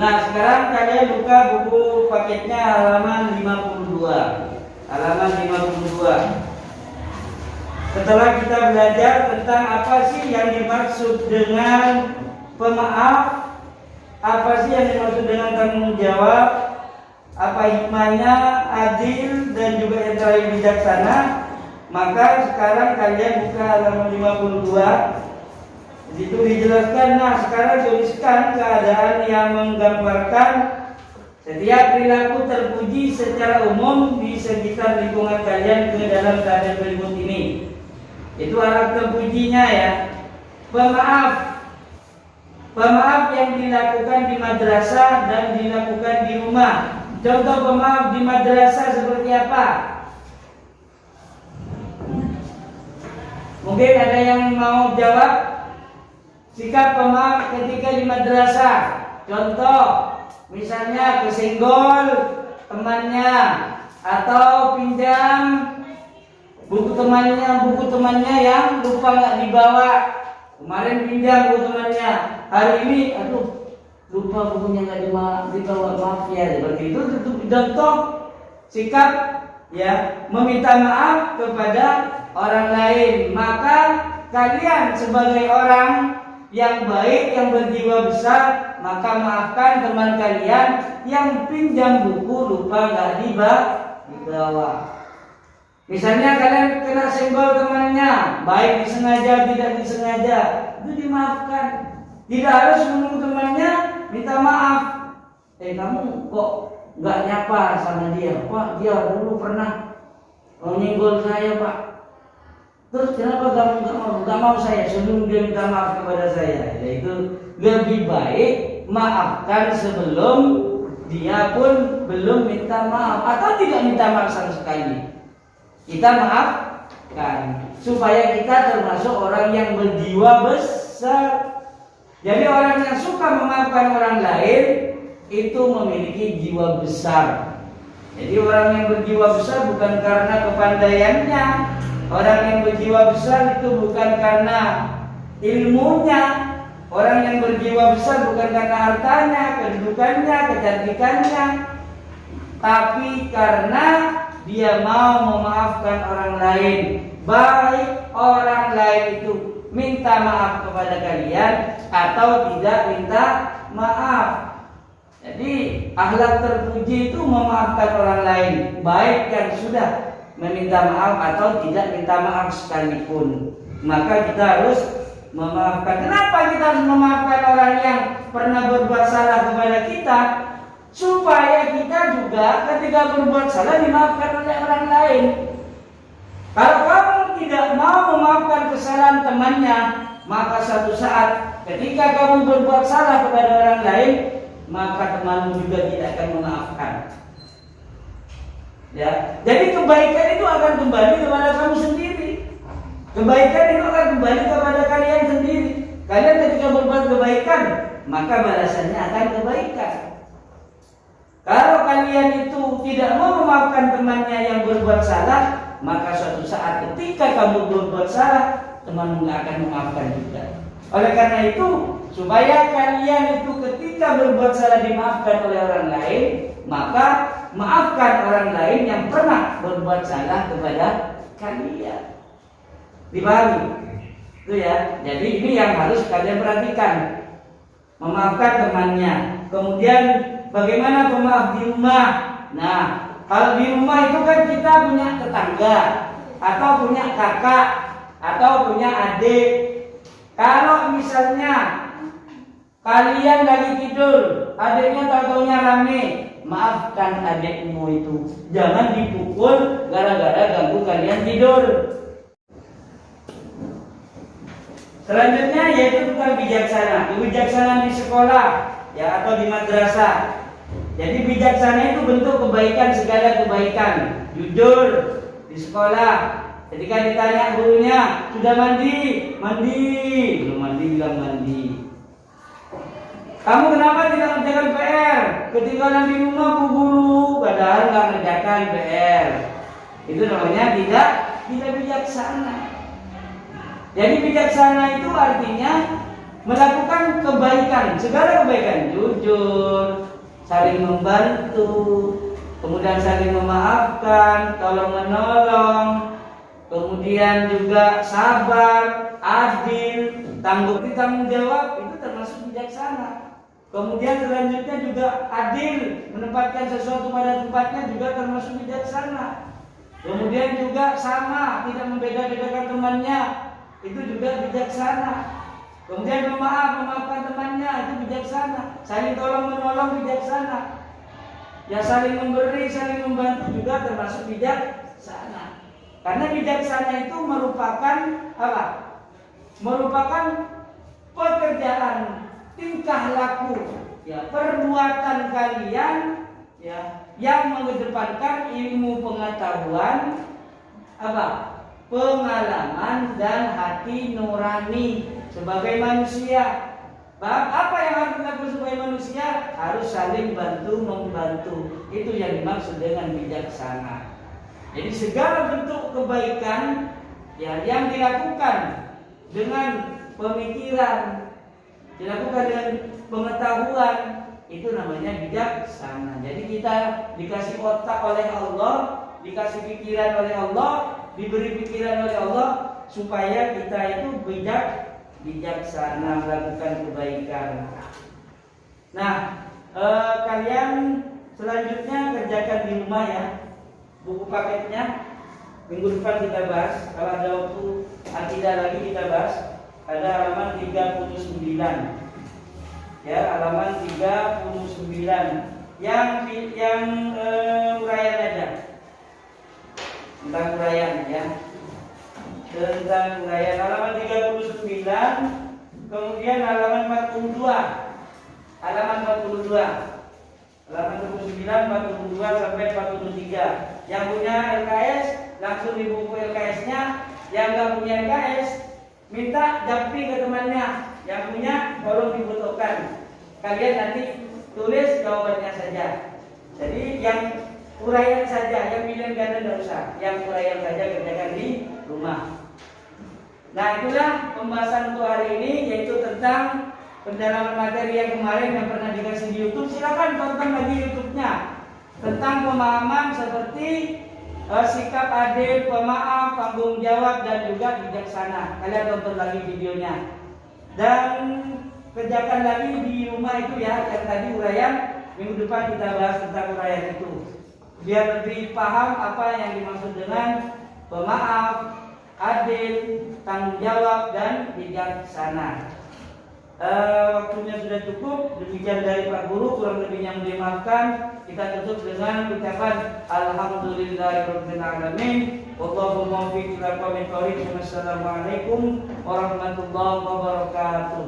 Nah, sekarang kalian buka buku paketnya halaman 52. Halaman 52. Setelah kita belajar tentang apa sih yang dimaksud dengan pemaaf, apa sih yang dimaksud dengan tanggung jawab, apa hikmahnya, adil, dan juga yang terakhir bijaksana, maka sekarang kalian buka halaman 52. Di situ dijelaskan. Nah, sekarang tuliskan keadaan yang menggambarkan setiap perilaku terpuji secara umum di sekitar lingkungan kalian ke dalam keadaan berikut ini. Itu arah terpujinya ya. Pemaaf. Pemaaf yang dilakukan di madrasah dan dilakukan di rumah. Contoh pemaaf di madrasah seperti apa? Mungkin ada yang mau jawab? Sikap pemaaf ketika di madrasah. Contoh, misalnya kesenggol temannya, atau pinjam buku temannya yang lupa nggak dibawa. Kemarin pinjam buku temannya, hari ini aduh lupa bukunya nggak dibawa, maaf ya. Seperti itu contoh sikap ya, meminta maaf kepada orang lain. Maka kalian sebagai orang yang baik, yang berjiwa besar, maka maafkan teman kalian yang pinjam buku lupa nggak dibawa. Misalnya kalian kena senggol temannya, baik disengaja tidak disengaja, itu dimaafkan. Tidak harus menunggu temannya minta maaf. Kamu kok nggak nyapa sama dia? Pak, dia dulu pernah menyenggol saya, Pak. Terus kenapa kamu nggak mau saya sebelum dia minta maaf kepada saya? Yaitu lebih baik maafkan sebelum dia pun belum minta maaf atau tidak minta maaf sama sekali. Kita maafkan supaya kita termasuk orang yang berjiwa besar. Jadi orang yang suka memaafkan orang lain itu memiliki jiwa besar. Jadi orang yang berjiwa besar bukan karena kepandaiannya. Orang yang berjiwa besar itu bukan karena ilmunya. Orang yang berjiwa besar bukan karena hartanya, kedudukannya, kecantikannya, tapi karena dia mau memaafkan orang lain. Baik orang lain itu minta maaf kepada kalian atau tidak minta maaf. Jadi akhlak terpuji itu memaafkan orang lain, baik yang sudah meminta maaf atau tidak minta maaf sekalipun. Maka kita harus memaafkan. Kenapa kita harus memaafkan orang yang pernah berbuat salah kepada kita? Supaya kita juga ketika berbuat salah dimaafkan oleh orang lain. Kalau kamu tidak mau memaafkan kesalahan temannya, maka suatu saat ketika kamu berbuat salah kepada orang lain, maka temanmu juga tidak akan memaafkan. Ya, jadi kebaikan itu akan kembali kepada kamu sendiri. Kebaikan itu akan kembali kepada kalian sendiri. Kalian ketika berbuat kebaikan, maka balasannya akan kebaikan. Kalau kalian itu tidak mau memaafkan temannya yang berbuat salah, maka suatu saat ketika kamu berbuat salah, temanmu nggak akan memaafkan juga. Oleh karena itu, supaya kalian itu ketika berbuat salah dimaafkan oleh orang lain, maka maafkan orang lain yang pernah berbuat salah kepada kalian. Dipahami? Itu ya. Jadi ini yang harus kalian perhatikan. Memaafkan temannya. Kemudian bagaimana pemaaf di rumah? Nah, kalau di rumah itu kan kita punya tetangga, atau punya kakak, atau punya adik. Kalau misalnya kalian lagi tidur, adiknya tahu-taunya rame, maafkan adikmu itu. Jangan dipukul gara-gara ganggu kalian tidur. Selanjutnya yaitu tentang bijaksana. Kebijaksanaan di sekolah ya atau di madrasah. Jadi bijaksana itu bentuk kebaikan, segala kebaikan. Jujur di sekolah. Ketika ditanya gurunya, sudah mandi? Mandi. Belum mandi, bilang mandi. Kamu kenapa tidak mengerjakan PR? Ketinggalan di rumah Bu Guru, padahal nggak mengerjakan PR. Itu namanya tidak bijaksana. Jadi bijaksana itu artinya melakukan kebaikan, segala kebaikan, jujur, saling membantu, kemudian saling memaafkan, tolong menolong, kemudian juga sabar, adil, tanggung jawab, itu termasuk bijaksana. Kemudian selanjutnya juga adil, menempatkan sesuatu pada tempatnya juga termasuk bijaksana. Kemudian juga sama, tidak membeda-bedakan temannya, itu juga bijaksana. Kemudian memaafkan temannya, itu bijaksana. Saling tolong menolong, bijaksana. Ya saling memberi, saling membantu juga termasuk bijaksana. Karena bijaksana itu merupakan apa? Merupakan pekerjaan, tingkah laku, ya, perbuatan kalian, ya, yang mengedepankan ilmu pengetahuan, apa? Pengalaman dan hati nurani sebagai manusia. Apa yang harus dilakukan sebagai manusia? Harus saling bantu membantu. Itu yang dimaksud dengan bijaksana. Jadi segala bentuk kebaikan, ya, yang dilakukan dengan pemikiran, dilakukan dengan pengetahuan, itu namanya bijaksana. Jadi kita dikasih otak oleh Allah, dikasih pikiran oleh Allah, diberi pikiran oleh Allah supaya kita itu bijaksana melakukan kebaikan. Nah, kalian selanjutnya kerjakan di rumah ya. Buku paketnya minggu depan kita bahas. Kalau ada waktu tidak lagi kita bahas. Ada halaman 39. Ya, halaman 39. Yang uraian aja. Tentang uraian ya. Tentang uraian halaman 39, kemudian halaman 42. Halaman 42. Halaman 39, 42 sampai 43. Yang punya LKS langsung di buku LKS-nya. Yang nggak punya LKS minta japri ke temannya. Yang punya tolong difotokan. Kalian nanti tulis jawabannya saja. Jadi yang uraian saja, yang pilihan ganda tidak usah. Yang uraian saja kerjakan di rumah. Nah, itulah pembahasan untuk hari ini, yaitu tentang pendalaman materi yang kemarin yang pernah dikasih di YouTube. Silakan tonton lagi YouTube-nya. Tentang pemahaman seperti sikap adil, pemaaf, tanggung jawab, dan juga bijaksana. Kalian tonton lagi videonya. Dan kerjakan lagi di rumah itu ya, yang tadi uraian. Minggu depan kita bahas tentang uraian itu. Biar lebih paham apa yang dimaksud dengan pemaaf, adil, tanggung jawab, dan bijaksana. Waktunya sudah cukup. Demikian dari Pak Guru, kurang lebihnya dimaafkan. Kita tutup dengan ucapan alhamdulillahirabbil alamin. Wallahu muwaffiq ila aqwamit thoriq. Wassalamualaikum warahmatullahi wabarakatuh.